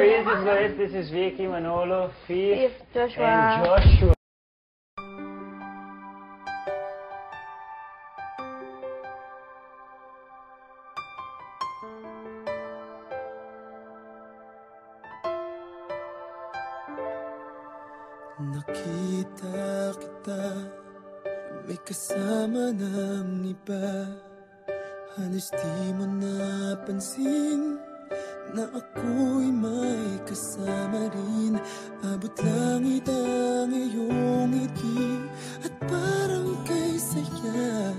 Lois. This is Vicky, Manolo, Fifth, Joshua. and Joshua. Nakita kita, may kasama ng iba. Halos di mo napansin na ako'y may kasama rin. Abot langit ang iyong ngiti at parang kay saya.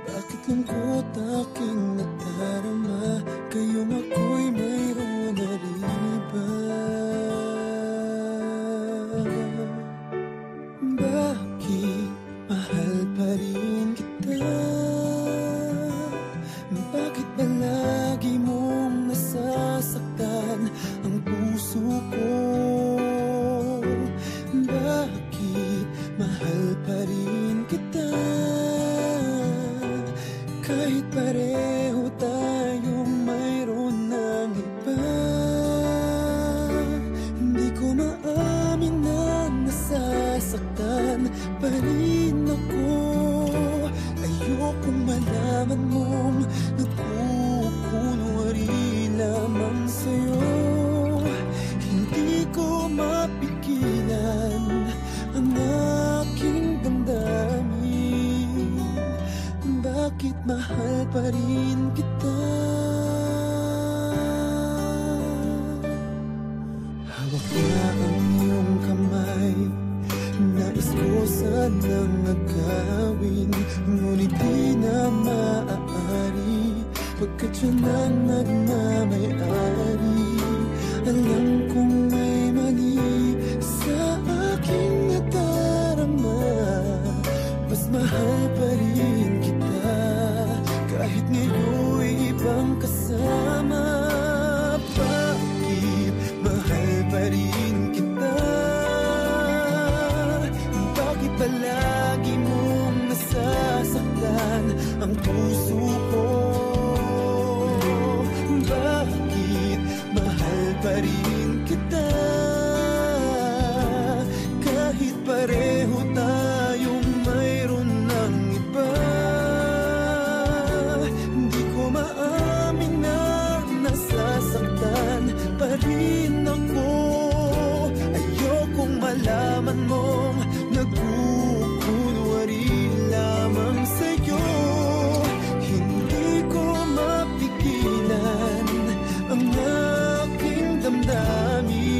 Bakit lungkot aking nadarama, kayong ako'y mayroon na rin iba. Bakit mahal pa rin kita? Bakit ba lagi mong nasasaktan ang puso ko? Bakit mahal pa rin kita? Kahit pareho tayong mayroon ng iba. Hindi ko maamin na nasasaktan pa rin ako. Ayokong malaman mong nagkukunwari lamang sa'yo. Hindi ko mapigilan ang aking damdamin. Bakit mahal pa rin kita? Hawak na ang iyong kamay, nais ko sanang agawin, ngunit di na maaari, pagkat siya nang nagmamayari. Alam kong may mali sa aking nadarama, mas mahal pa rin kita, kahit ngayon'y ibang kasama. Bakit mahal pa rin kita? Bakit palagi mong nasasaktan ang puso ko? Bakit mahal pa rin kita? Kahit pareho tayong mayroon ng iba. Hindi ko maamin na nasasaktan pa rin ako. Ayokong malaman mong nagkukunwari lamang sa'yo. Hindi ko mapigilan ang aking damdamin.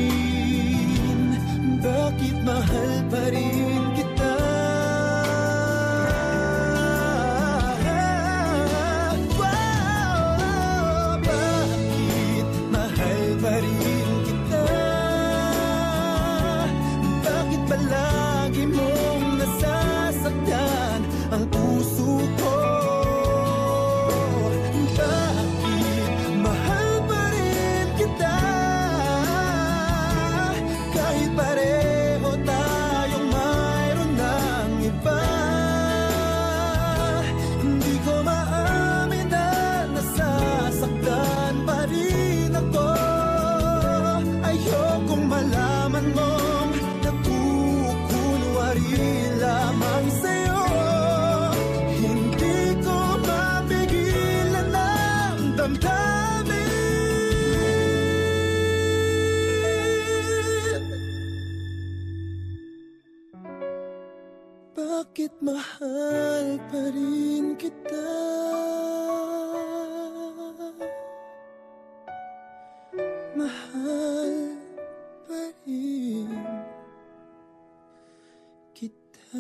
Bakit mahal pa rin kita? Bakit mahal pa rin kita? Bakit palagi mong nasasaktan ang puso ko? Bakit mahal pa rin kita? Kahit pareho tayong mayroon ng iba. Hindi ko maamin na nasasaktan pa rin ako. Ayokong malaman mong nagkukunwari lamang sa'yo. Hindi ko mapigilan ang damdamin. Bakit mahal pa rin kita? Mahal pa rin kita.